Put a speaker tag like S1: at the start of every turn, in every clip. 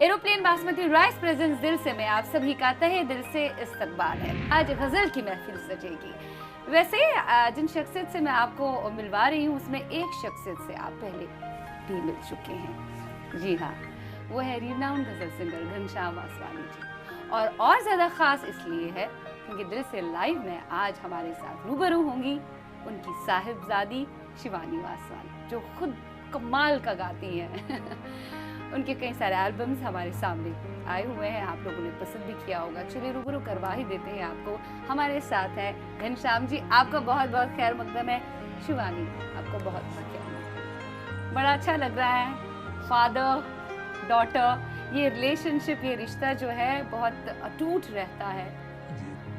S1: Aeroplane basmati rice presents Dil Se में आप सभी का तहे दिल से इस्तकबाल है। आज गजल की महफिल सजेगी। वैसे जिन शख्सियत से मैं आपको मिलवा रही हूँ उसमें एक शख्सियत से आप पहले भी मिल चुके हैं। जी हाँ, वो है रिनाउंड गजल सिंगर घनश्याम वासवानी जी। और ज़्यादा ख़ास इसलिए है क्योंकि दिल से लाइव में आज हमारे साथ रूबरू होंगी उनकी साहिबजादी शिवानी वासवानी, जो खुद कमाल का गाती हैं। उनके कई सारे एल्बम्स हमारे सामने आए हुए हैं, आप लोगों ने पसंद भी किया होगा। चलिए रूबरू करवा ही देते हैं आपको। हमारे साथ हैं घनश्याम जी, आपका बहुत बहुत खैर मकदम है। शिवानी, आपको बहुत बहुत खैर मकदम। बड़ा अच्छा लग रहा है, फादर डॉटर ये रिलेशनशिप, ये रिश्ता जो है बहुत अटूट रहता है।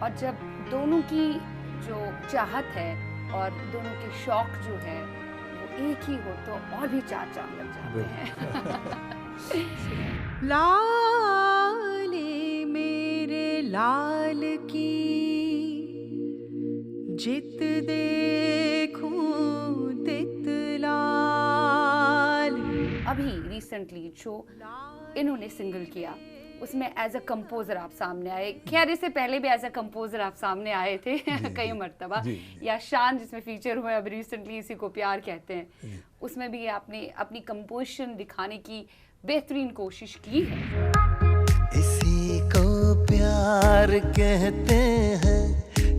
S1: और जब दोनों की जो चाहत है और दोनों के शौक जो है वो एक ही हो तो और भी चार चांद लग जाते हैं।
S2: लाले मेरे लाल की जित देखूं तित लाल।
S1: अभी रिसेंटली जो इन्होंने सिंगल किया उसमें एज अ कंपोजर आप सामने आए। खैर इससे पहले भी एज अ कंपोजर आप सामने आए थे कई मर्तबा। या शान जिसमें फीचर हुए अभी रिसेंटली, इसी को प्यार कहते हैं, उसमें भी आपने अपनी कंपोजिशन दिखाने की बेहतरीन कोशिश की है।
S3: इसी को प्यार कहते हैं,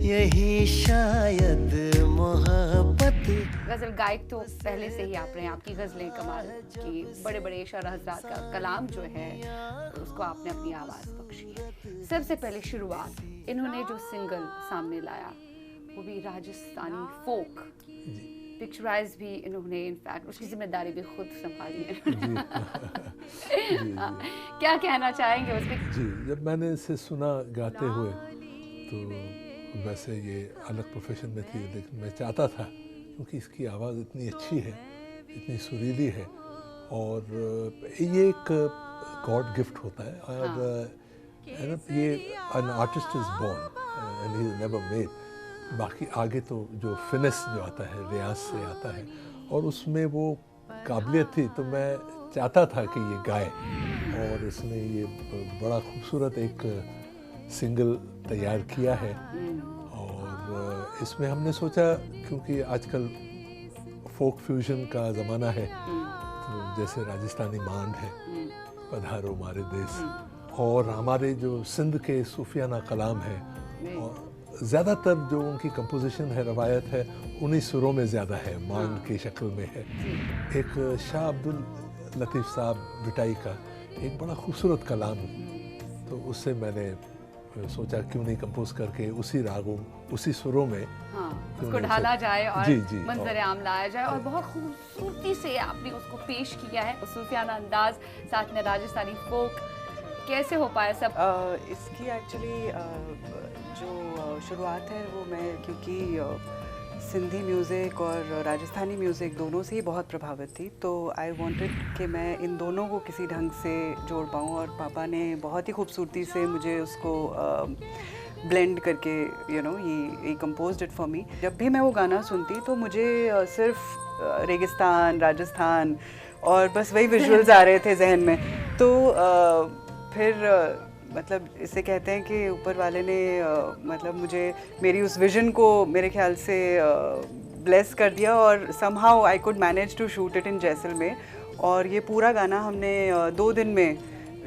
S3: यही शायद मोहब्बत।
S1: गजल गायक तो पहले से ही आप रहे हैं, आपकी गजलें कमाल की, बड़े बड़े शायर हज़रात का कलाम जो है उसको आपने अपनी आवाज़ बख्शी है। सबसे पहले शुरुआत इन्होंने जो सिंगल सामने लाया वो भी राजस्थानी फोक, पिक्चराइज भी इन्होंने, इनफैक्ट उसकी जिम्मेदारी भी खुद संभाली है। क्या कहना चाहेंगे उस पर?
S4: जी, जब मैंने इसे सुना गाते हुए तो वैसे ये अलग प्रोफेशन में थी, लेकिन मैं चाहता था क्योंकि इसकी आवाज़ इतनी अच्छी है, इतनी सुरीली है और ये एक गॉड गिफ्ट होता है। और ये an artist is born and he is never made. बाकी आगे तो जो फिनेस जो आता है रियाज से आता है और उसमें वो काबिलियत थी, तो मैं चाहता था कि ये गाए और इसने ये बड़ा खूबसूरत एक सिंगल तैयार किया है। और इसमें हमने सोचा क्योंकि आजकल फोक फ्यूजन का ज़माना है, तो जैसे राजस्थानी मांड है, पधारो हमारे देश, और हमारे जो सिंध के सूफियाना कलाम है, और ज़्यादातर जो उनकी कंपोजिशन है, रवायत है, उन्हीं सुरों में ज़्यादा है, मांड की शक्ल में है। एक शाह अब्दुल लतीफ़ साहब बिटाई का एक बड़ा खूबसूरत कलाम, तो उससे मैंने सोचा क्यों नहीं कंपोज करके उसी रागों उसी सुरों में
S1: उसको ढाला जाए और
S4: जी,
S1: मंजर आम लाया जाए। और बहुत खूबसूरती से आपने उसको पेश किया है, सूफियाना अंदाज, साथ में राजस्थानी फोक। कैसे हो पाया सब?
S2: इसकी एक्चुअली जो शुरुआत है वो मैं क्योंकि सिंधी म्यूज़िक और राजस्थानी म्यूज़िक दोनों से ही बहुत प्रभावित थी, तो आई वांटेड कि मैं इन दोनों को किसी ढंग से जोड़ पाऊँ, और पापा ने बहुत ही खूबसूरती से मुझे उसको ब्लेंड करके ही कंपोज्ड इट फॉर मी। जब भी मैं वो गाना सुनती तो मुझे सिर्फ रेगिस्तान, राजस्थान और बस वही विजुअल्स आ रहे थे जहन में। तो फिर मतलब इसे कहते हैं कि ऊपर वाले ने मतलब मुझे मेरी उस विज़न को मेरे ख्याल से ब्लेस कर दिया, और somehow I could manage to shoot it in Jaisalmer. और ये पूरा गाना हमने 2 दिन में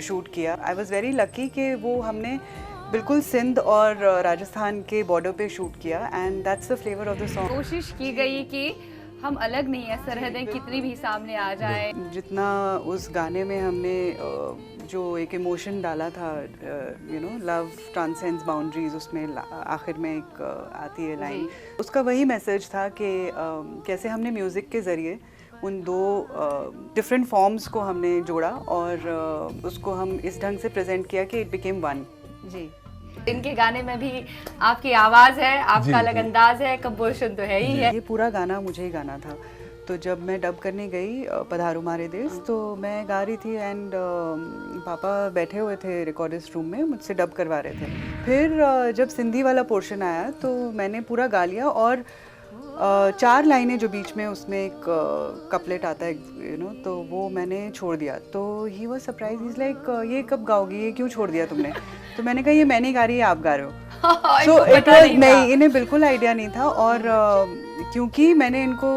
S2: शूट किया। आई वॉज़ वेरी लकी कि वो हमने बिल्कुल सिंध और राजस्थान के बॉर्डर पे शूट किया, and that's the flavour of the song.
S1: कोशिश की गई कि हम अलग नहीं है, सरहदें कितनी भी सामने आ जाए।
S2: जितना उस गाने में हमने जो एक इमोशन डाला था, लव ट्रांसेंड्स बाउंड्रीज, उसमें आखिर में एक आती है लाइन, उसका वही मैसेज था कि कैसे हमने म्यूज़िक के ज़रिए उन 2 डिफरेंट फॉर्म्स को हमने जोड़ा और उसको हम इस ढंग से प्रेजेंट किया कि इट बिकेम वन।
S1: जी, इनके गाने में भी आपकी आवाज़ है, आपका अलग अंदाज है, कंपोजिशन तो है ही है।
S2: ये पूरा गाना मुझे ही गाना था, तो जब मैं डब करने गई पधारो हमारे देश, तो मैं गा रही थी एंड पापा बैठे हुए थे रिकॉर्डिस्ट रूम में, मुझसे डब करवा रहे थे। फिर जब सिंधी वाला पोर्शन आया तो मैंने पूरा गा लिया, और 4 लाइनें जो बीच में उसमें एक कपलेट आता है, यू नो, तो वो मैंने छोड़ दिया। तो he was surprise, is like ये कब गाओगी, ये क्यों छोड़ दिया तुमने? तो मैंने कहा ये मैं नहीं गा रही, आप गा रहे हो। सो इट वाज नहीं, इन्हें बिल्कुल आइडिया नहीं था। और क्योंकि मैंने इनको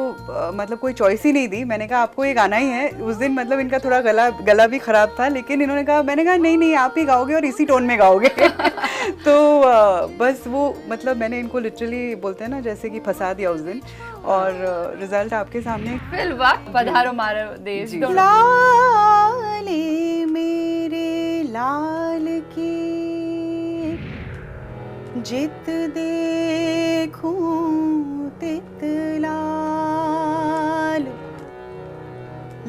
S2: मतलब कोई चॉइस ही नहीं दी, मैंने कहा आपको ये गाना ही है। उस दिन मतलब इनका थोड़ा गला भी ख़राब था, लेकिन इन्होंने कहा, मैंने कहा नहीं नहीं आप ही गाओगे और इसी टोन में गाओगे। तो बस वो मतलब मैंने इनको लिटरली बोलते हैं ना जैसे कि फंसा दिया उस दिन, और रिजल्ट आपके सामने।
S1: फिल वक्त पधारो मारो देश।
S2: लाले मेरे लाल की जित देखूं तित लाल,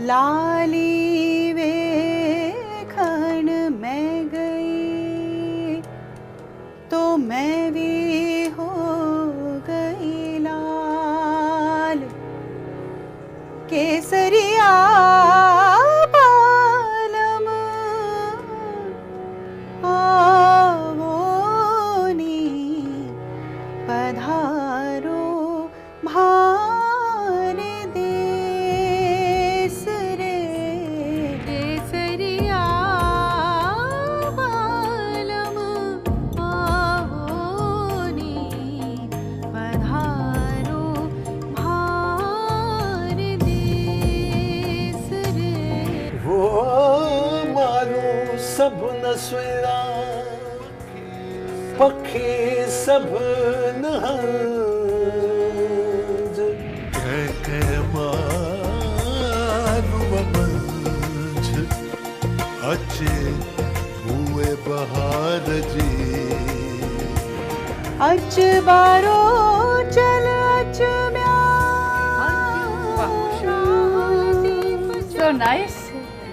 S2: लाली वेखन मैं गई तो मैं भी हो गई लाल। केसरिया पालम पधारो भार देश रे, केसरिया बालम आवोनी पधारो भार देश रे।
S4: वो मारो सब नस्वेरा पक्षी सब नहज,
S3: मारू मंझ अच्छे हुए बहार जी।
S2: अच बारो चल अच
S1: So nice.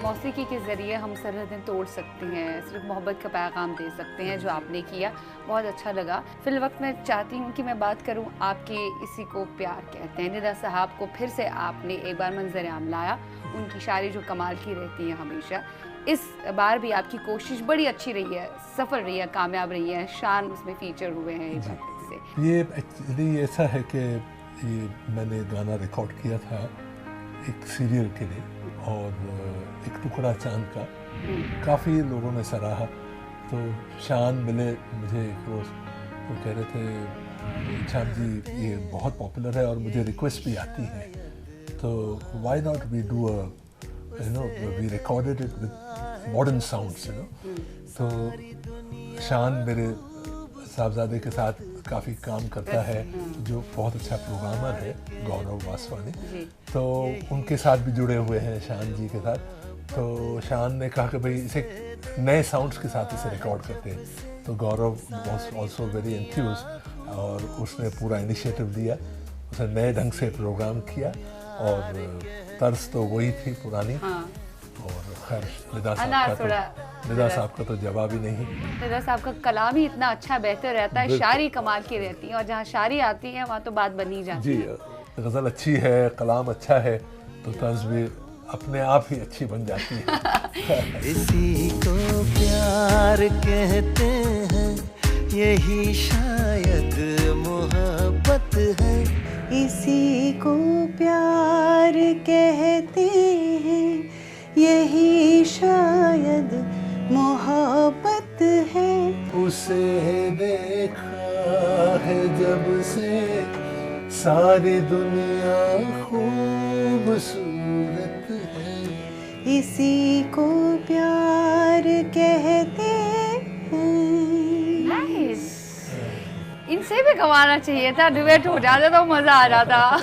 S1: मौसीकी के ज़रिए हम सरहदें तोड़ सकते हैं, सिर्फ मोहब्बत का पैगाम दे सकते हैं, जो आपने किया बहुत अच्छा लगा। फिल वक्त मैं चाहती हूँ कि मैं बात करूँ आपके इसी को प्यार कहते हैं। निदा साहब को फिर से आपने एक बार मंजर आम लाया, उनकी शायरी जो कमाल की रहती है हमेशा। इस बार भी आपकी कोशिश बड़ी अच्छी रही है, सफल रही है, कामयाब रही है। शान उसमें फीचर हुए हैं एक बार से।
S4: ये एक्चुअली ऐसा है कि ये मैंने गाना रिकॉर्ड किया था एक सीरियल के लिए, और एक टुकड़ा चांद का काफ़ी लोगों ने सराहा। तो शान मिले मुझे एक रोज़, वो कह रहे थे चांद जी ये बहुत पॉपुलर है और मुझे रिक्वेस्ट भी आती है, तो why not we do a you know we recorded it with modern sounds, you know. तो शान मेरे साहबजादे के साथ काफ़ी काम करता है, जो बहुत अच्छा प्रोग्रामर है, गौरव वासवानी। तो उनके साथ भी जुड़े हुए हैं शान जी के साथ। तो शान ने कहा कि भाई इसे नए साउंड्स के साथ इसे रिकॉर्ड करते हैं। तो गौरव वाज आल्सो वेरी एंथ्यूज्ड, और उसने पूरा इनिशिएटिव लिया, उसने नए ढंग से प्रोग्राम किया, और तर्ज तो वही थी पुरानी। और खैर निदा साहब का तो जवाब ही नहीं।
S1: निदा साहब का कलाम ही इतना अच्छा बेहतर रहता है, शायरी कमाल की रहती है, और जहाँ शायरी आती है वहाँ तो बात बनी जाती है।
S4: जी, गज़ल अच्छी है, कलाम अच्छा है, तो तर्ज भी अपने आप ही अच्छी बन जाती है।
S3: इसी को प्यार कहते हैं, यही शायद मोहब्बत है।
S2: इसी को प्यार कहते हैं, यही शायद मोहब्बत है।
S4: उसे देखा है जब से सारी दुनिया खूबसूरत है।
S2: इसी को प्यार कहते हैं।
S1: नाइस। इनसे भी गवाना चाहिए था, डुएट हो जाता तो मजा आ जाता।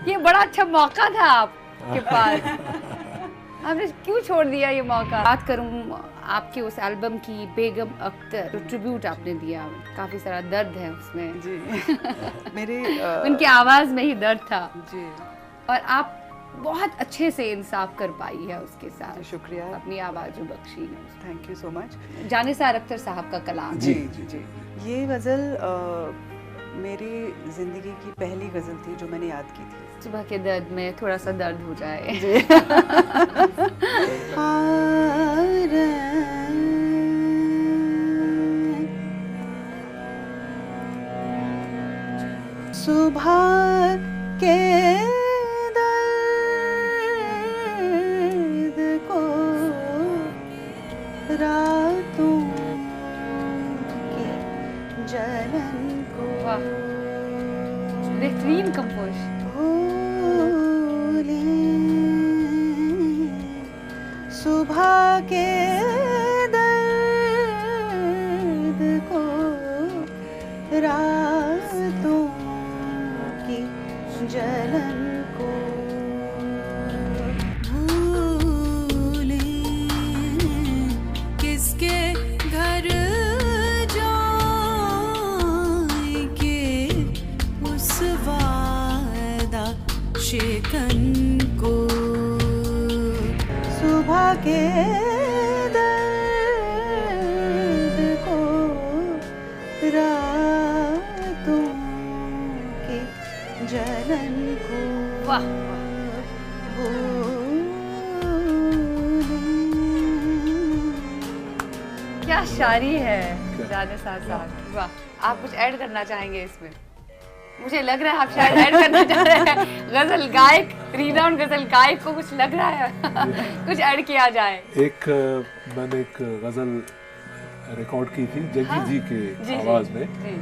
S1: ये बड़ा अच्छा मौका था आपके पास, आपने क्यों छोड़ दिया ये मौका? बात करूँ आपके उस एल्बम की, बेगम अख्तर, जो ट्रिब्यूट आपने दिया, काफी सारा दर्द है उसमें।
S2: जी मेरे
S1: उनकी आवाज में ही दर्द था
S2: जी,
S1: और आप बहुत अच्छे से इंसाफ कर पाई है उसके साथ।
S2: शुक्रिया,
S1: अपनी आवाज जो बख्शी है।
S2: Thank you so much.
S1: Jan Nisar Akhtar साहब का कलाम।
S2: जी जी जी, ये गज़ल मेरी ज़िंदगी की पहली गज़ल थी जो मैंने याद की थी।
S1: सुबह के दर्द में थोड़ा सा दर्द हो जाए।
S2: सुबह के दर्द को रातों की जलन को
S1: वाह, बेहतरीन कंपोज।
S2: भूली सुबह के दर्द को रातों की जलन को भूली किसके घर जाएंगे उस वादा शिकन को सुबह के दर्द को रातों की जलन को
S1: वाह, क्या शायरी है राजा साहब की। वाह, आप कुछ ऐड करना चाहेंगे इसमें? मुझे लग रहा है आप शायद ऐड करना चाह रहे हैं। गजल गायक, रीनाउंड गजल गायक को कुछ लग रहा है कुछ ऐड किया जाए।
S4: मैंने एक गजल रिकॉर्ड की थी जग्गी
S1: हाँ?
S4: जी के
S1: जी,
S4: आवाज में।
S1: जी।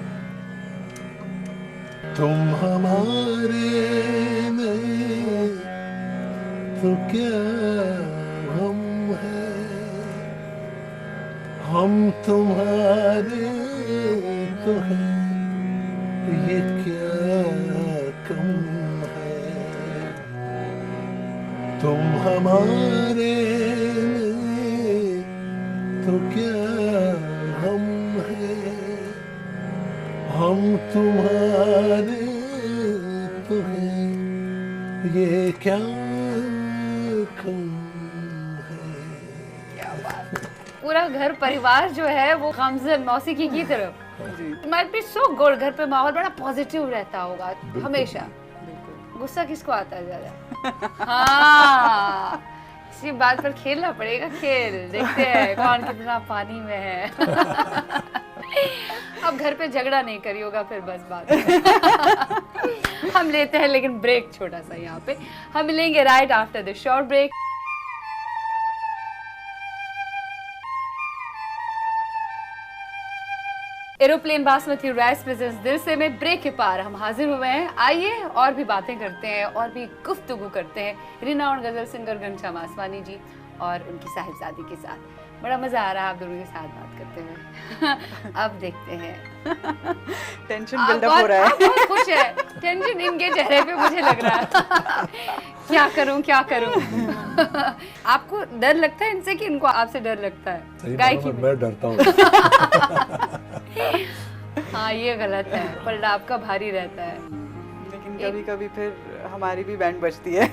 S4: तुम हमारे नहीं तो क्या हम हैं, हम तुम्हारे तो हैं, ये क्या कम है। तुम हमारे नहीं तो क्या हम हैं, हम तुम्हारे तो हैं, ये क्या कम है।
S1: क्या बात है। पूरा घर परिवार जो है वो गमज़न मौसीकी की तरफ। Might be so good. घर पे माहौल बड़ा पॉजिटिव रहता होगा हमेशा। गुस्सा किसको आता है ज्यादा? हाँ, इसी बात पर खेलना पड़ेगा खेल। देखते हैं कौन कितना पानी में है। अब घर पे झगड़ा नहीं करी होगा फिर बस बात। हम लेते हैं लेकिन ब्रेक छोटा सा यहाँ पे। हम मिलेंगे right after the short break. Aeroplane basmati rice presents Dil Se में ब्रेक के पार हम हाजिर हुए हैं। आइए और भी बातें करते हैं और भी गुफ्तगू करते हैं रिनाउंड गजल सिंगर घनश्याम आसवानी जी और उनकी साहिबजादी के साथ। बड़ा मजा आ रहा है आप दोनों के साथ बात करते हुए। अब देखते हैं।
S2: टेंशन
S1: आप
S2: बिल्डअप हो रहा है।
S1: आप बहुत खुश है। टेंशन इनके चेहरे पे मुझे लग रहा है। क्या करूं क्या करूं। आपको डर लगता है इनसे कि इनको आपसे डर लगता है?
S4: सही
S1: गायकी
S4: मानो
S1: में।
S4: मैं डरता हूँ।
S1: हाँ, ये गलत है। पलड़ा आपका भारी रहता है।
S2: लेकिन कभी कभी फिर हमारी भी बैंड बजती है।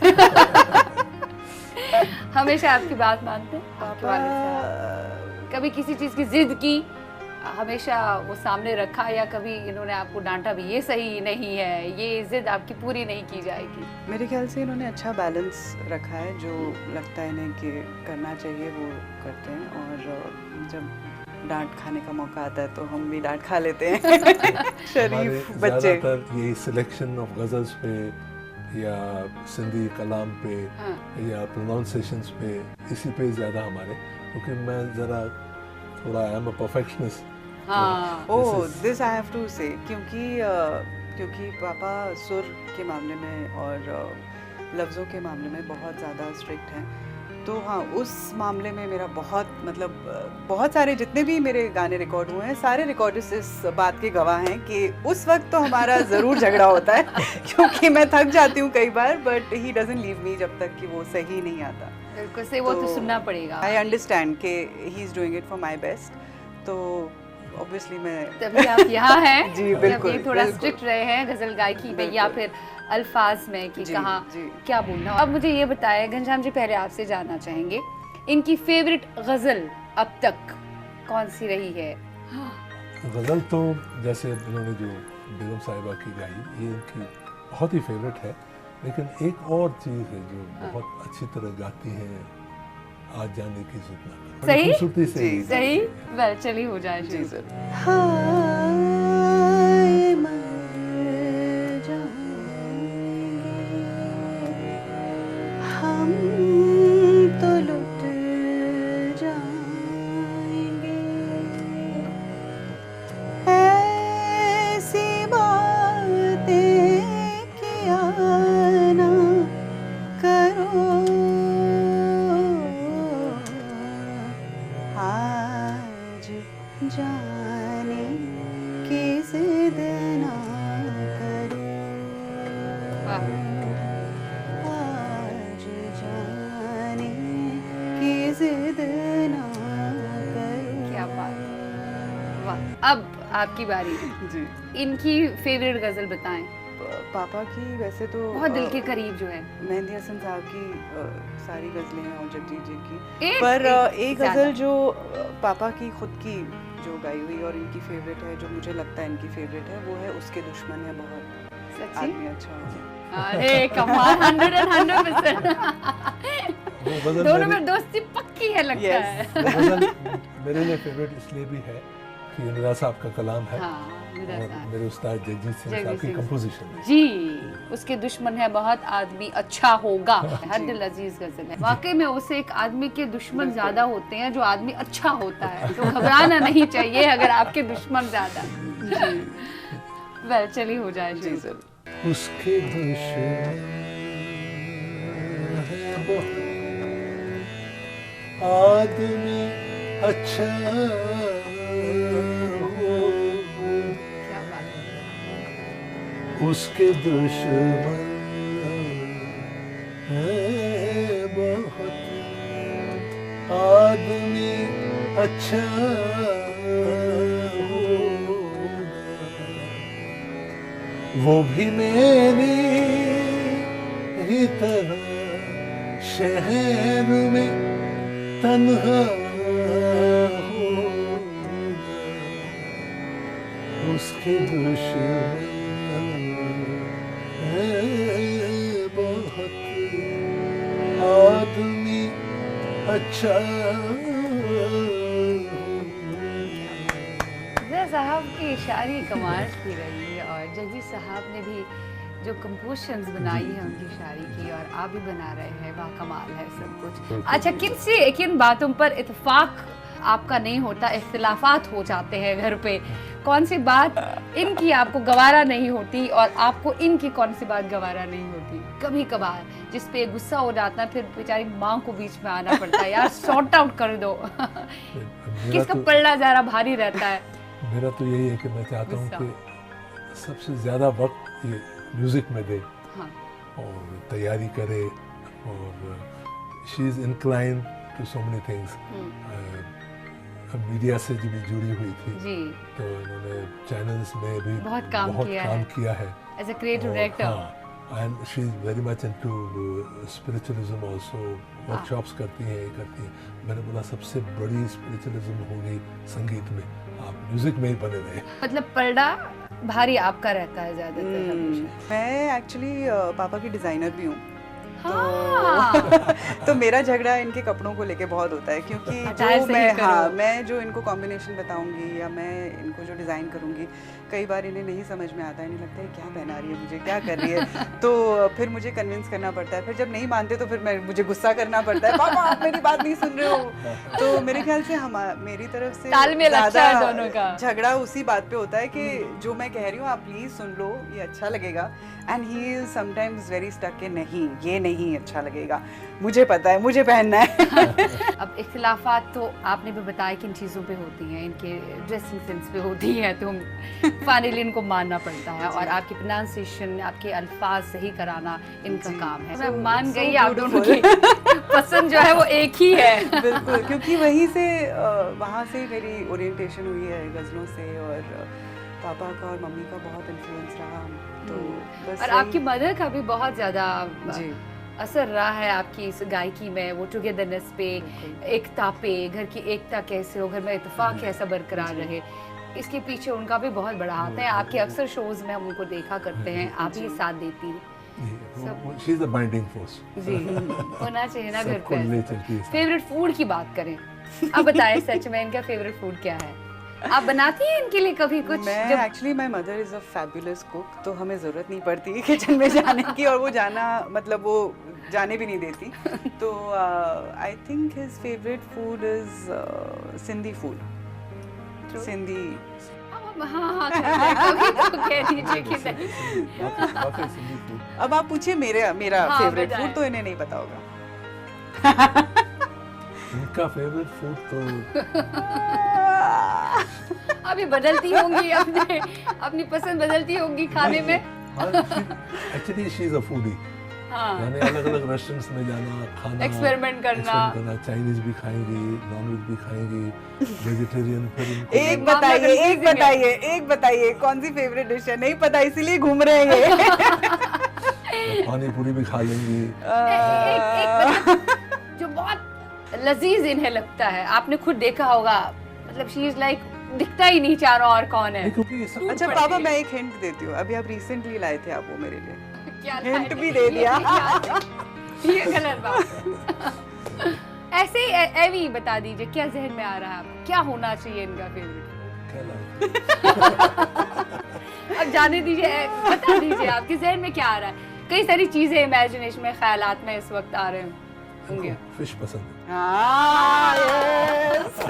S1: हमेशा आपकी बात मानते हैं आपके वालिद साहब? कभी किसी चीज की जिद की, हमेशा वो सामने रखा, या कभी इन्होंने आपको डांटा भी ये सही नहीं है, ये जिद आपकी पूरी नहीं की जाएगी?
S2: मेरे ख्याल से इन्होंने अच्छा बैलेंस रखा है। जो लगता है इन्हें कि करना चाहिए वो करते हैं, और जब डांट खाने का मौका आता है तो हम भी डांट खा लेते हैं। शरीफ बच्चे।
S4: ज़्यादातर ये सिलेक्शन ऑफ गजल्स पे या सिंधी कलाम पे
S1: हाँ।
S4: या प्रोनाउंसिएशंस पे इसी पे ज़्यादा हमारे, क्योंकि मैं ज़रा थोड़ा आई एम अ परफेक्शनिस्ट।
S1: हाँ।
S2: ओह, दिस आई हैव टू से, क्योंकि पापा सुर के मामले में और लफ्ज़ों के मामले में बहुत ज़्यादा स्ट्रिक्ट हैं। तो हाँ, उस मामले में मेरा बहुत सारे जितने भी मेरे गाने रिकॉर्ड हुए हैं, सारे रिकॉर्डिस्ट इस बात के गवाह हैं कि उस वक्त तो हमारा ज़रूर झगड़ा होता है। क्योंकि मैं थक जाती हूँ कई बार, but he doesn't leave me जब तक कि वो सही नहीं आता।
S1: बिल्कुल से वो तो सुनना पड़ेगा।
S2: आई अंडरस्टैंड कि he is doing it for my best. तो ऑब्वियसली मैं
S1: तभी आप यहाँ हैं।
S2: जी,
S1: जब
S2: बिल्कुल,
S1: ये थोड़ा
S2: बिल्कुल।
S1: स्ट्रिक्ट रहे हैं गजल गायकी में या
S2: बिल्कुल।
S1: फिर अल्फाज में कि
S2: जी,
S1: कहाँ
S2: जी।
S1: क्या बोलना। अब मुझे ये बताएं घनश्याम जी, पहले आपसे जानना चाहेंगे इनकी फेवरेट गजल अब तक कौन सी रही है?
S4: गज़ल तो जैसे इन्होंने जो बेगम साहिबा की गाई, ये इनकी बहुत ही फेवरेट है। लेकिन एक और चीज़ है जो बहुत अच्छी तरह गाती हैं, आज जाने की जिद ना करो।
S1: सही?
S4: खूबसूरती से
S2: जी,
S4: ही
S1: सही? वेल, चलिए हो जाए
S2: जी
S1: शुरू।
S2: सर। हाय मर जाने की जिद ना करो, आज जाने की जिद ना करो।
S1: क्या बात है, वाह। अब आपकी बारी,
S2: जी।
S1: इनकी फेवरेट गजल बताएं।
S2: पापा की वैसे तो
S1: बहुत दिल के करीब जो है।
S2: मेहंदी हसन साहब की सारी गज़लें हैं और जगजीत जी की,
S1: एक-
S2: पर
S1: एक
S2: एक
S1: ज़्यादा।
S2: गज़ल जो पापा की खुद की जो गाई हुई और इनकी फेवरेट है, जो मुझे लगता है इनकी फेवरेट है, वो है उसके दुश्मन है बहुत
S1: सच्ची?
S2: आदमी अच्छा हो।
S1: अरे कमाल, 100%
S4: वो गजल
S1: दोनों
S4: मेरी-
S1: में दोस्ती पक्की है लगता
S2: Yes.
S1: है।
S4: वो गजल मेरे लिए फेवरेट इसलिए भी है कि निदा साहब का कलाम है
S1: हाँ, निदा
S4: और
S1: साहब।
S4: मेरे उस्ताद जगजीत सिंह
S1: जगजीत
S4: साहब की
S1: सिंह।
S4: कंपोजिशन है।
S1: जी, उसके दुश्मन है बहुत आदमी अच्छा होगा, हर दिल अजीज गजल है। वाकई में उसे एक आदमी के दुश्मन ज्यादा होते हैं जो आदमी अच्छा होता है, तो घबराना नहीं चाहिए अगर आपके दुश्मन ज्यादा। वेल चलिए हो जाए
S2: जी
S1: शुरू।
S2: ज़रूर।
S4: उसके दुश्मन है बहुत आदमी अच्छा हो,
S1: क्या बात है।
S4: उसके दुश्मन है बहुत आदमी अच्छा होगा, वो भी मेरी ही तरह शहर में तन्हा होगा, उसके दुश्मन है बहुत आदमी अच्छा
S1: ज़रा साहब की शायरी कमाल की रही है और जगजीत साहब ने भी जो कंपोजिशंस बनाई है उनकी शायरी की, और आप भी बना रहे हैं, वाह कमाल है सब कुछ। अच्छा, किन बातों पर इत्तेफाक आपका नहीं होता, इख्तिलाफात हो जाते हैं घर पे? कौन सी बात इनकी आपको गवारा नहीं होती और आपको इनकी कौन सी बात गवारा नहीं होती? कभी कभार जिस पे गुस्सा हो जाता है, फिर बेचारी माँ को बीच में आना पड़ता है, यार सॉर्ट आउट कर दो। किसका पल्ला ज़रा भारी रहता है?
S4: मेरा तो यही है कि मैं चाहता हूँ कि सबसे ज़्यादा वक्त ये म्यूज़िक में दे
S1: हाँ,
S4: और तैयारी करे, और she is incline to so many things. Media से जो भी जुड़ी हुई थी,
S1: जी,
S4: तो इन्होंने चैनल्स में भी
S1: बहुत काम किया है। As a creative director.
S4: And she is very much into spiritualism also, workshops करती हैं, ये करती हैं। मैंने बोला सबसे बड़ी स्पिरिचुअलिज्म होगी संगीत में, आप म्यूज़िक में ही बने रहे।
S1: मतलब पलड़ा भारी आपका रहता है ज़्यादातर हमेशा।
S2: मैं एक्चुअली पापा की डिज़ाइनर भी हूँ,
S1: हाँ।
S2: तो मेरा झगड़ा इनके कपड़ों को लेके बहुत होता है, क्योंकि
S1: अटायर
S2: जो
S1: सही
S2: मैं
S1: करो।
S2: मैं जो इनको कॉम्बिनेशन बताऊंगी या मैं इनको जो डिज़ाइन करूंगी, कई बार इन्हें नहीं समझ में आता है, इन्हें लगता है क्या पहना रही है मुझे, क्या कर रही है। तो फिर मुझे कन्विंस करना पड़ता है, फिर जब नहीं मानते तो फिर मुझे गुस्सा करना पड़ता है, पापा आप मेरी बात नहीं सुन रहे हो। तो मेरे ख्याल से मेरी तरफ से
S1: तालमेल अच्छा है दोनों का।
S2: झगड़ा उसी बात पे होता है कि जो मैं कह रही हूँ आप प्लीज सुन लो, ये अच्छा लगेगा, and he is sometimes very stuck के नहीं ये नहीं अच्छा लगेगा, मुझे पता है मुझे पहनना है।
S1: अब इख्तिलाफात तो आपने भी बताया किन चीज़ों पे होती हैं, इनके ड्रेसिंग सेंस पे होती है, तो फाइनली इनको मानना पड़ता है, और आपकी प्रोनाउंसिएशन, आपके अल्फाज सही कराना इनका काम है। मैं मान गई आप दोनों की पसंद जो है वो एक ही है।
S2: बिल्कुल, क्योंकि वहीं से वहाँ से मेरी ओरिएंटेशन हुई है गज़लों से, और पापा का और मम्मी का बहुत इन्फ्लुएंस रहा, तो बस
S1: और आपकी मदर का भी बहुत ज़्यादा
S2: जी
S1: असर रहा है आपकी इस गायकी में, वो टुगेदरनेस पे, एकता पे, घर की एकता कैसे हो, घर में इत्तेफाक कैसा बरकरार रहे, इसके पीछे उनका भी बहुत बड़ा हाथ है। आपके अक्सर शोज में हम उनको देखा करते हैं, आप ही साथ देती हैं।
S4: She is the binding force.
S1: जी, होना चाहिए ना घर
S4: सबको ले
S1: पे।
S4: चलती है।
S1: फेवरेट फूड की बात करें, अब बताएं सच में इनका फेवरेट फूड क्या है? आप बनाती हैं इनके लिए कभी कुछ?
S2: मैं actually my mother is a fabulous cook, तो हमें ज़रूरत नहीं पड़ती किचन में जाने की, और वो जाना मतलब वो जाने भी नहीं देती। तो I think his favourite food is Sindhi food, Sindhi.
S1: हाँ कभी तो कह दीजिए कि नहीं।
S4: वाकई सिंधी फूड।
S2: अब आप पूछिए मेरा
S1: हाँ,
S2: फेवरेट
S1: बताएं।
S2: फूड, तो इन्हें नहीं पता होगा।
S4: इनका फेवरेट फूड तो
S1: भी बदलती होंगी, अपनी पसंद बदलती होंगी खाने में।
S4: Actually she is a foodie.
S1: हाँ,
S4: यानी अलग अलग रेस्टोरेंट्स में जाना, खाना,
S1: एक्सपेरिमेंट करना,
S4: चाइनीज भी खाएंगी, नॉनवेज भी खाएंगी, वेजिटेरियन। फिर
S2: एक बताइए कौन सी फेवरेट डिश है? नहीं पता इसीलिए घूम रहे हैं ये।
S4: पानी पूरी भी खा लेंगी।
S1: एक जो बहुत लजीज इन्हें लगता है, आपने खुद देखा होगा, मतलब शी इज लाइक दिखता ही नहीं चारों और कौन है।
S4: क्योंकि ये सब
S2: अच्छा पापा, मैं एक हिंट देती हूँ, अभी आप रिसेंटली लाए थे आप वो मेरे लिए,
S1: क्या
S2: हिंट भी दे दिया।
S1: ये गलत बात है। ऐसे ही एवी बता दीजिए, क्या जहन में आ रहा है आपको, क्या होना चाहिए इनका फेवरेट? अब जाने दीजिए, बता दीजिए आपके जहन में क्या आ रहा है। कई सारी चीजें इमेजिनेशन में, ख्यालात में इस वक्त आ रहे होंगे।
S4: फिश पसंद है।
S2: हाँ, yes।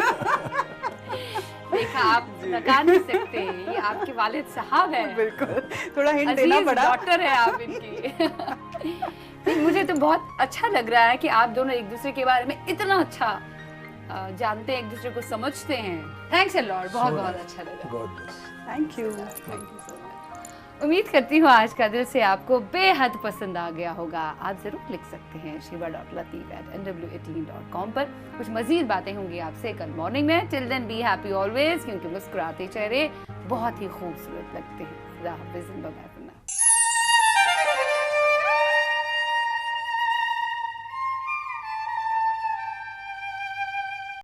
S1: देखा, आप लगा नहीं सकते, ये आपके वालिद साहब हैं।
S2: बिल्कुल, थोड़ा हिंट देना पड़ा।
S1: डॉक्टर है आप इनकी। मुझे तो बहुत अच्छा लग रहा है कि आप दोनों एक दूसरे के बारे में इतना अच्छा जानते हैं, एक दूसरे को समझते हैं। थैंक्स अ लॉट, बहुत बहुत अच्छा लगा।
S4: God bless.
S2: Thank you.
S1: उम्मीद करती हूँ आज का दिल से आपको बेहद पसंद आ गया होगा। आप जरूर लिख सकते हैं shiva.lateef@nw18.com पर। कुछ मजीद बातें होंगी आपसे कल मॉर्निंग में। Till then be happy always, क्योंकि मुस्कुराते चेहरे बहुत ही खूबसूरत लगते हैं। खुदा हाफिज़, बाय बाय।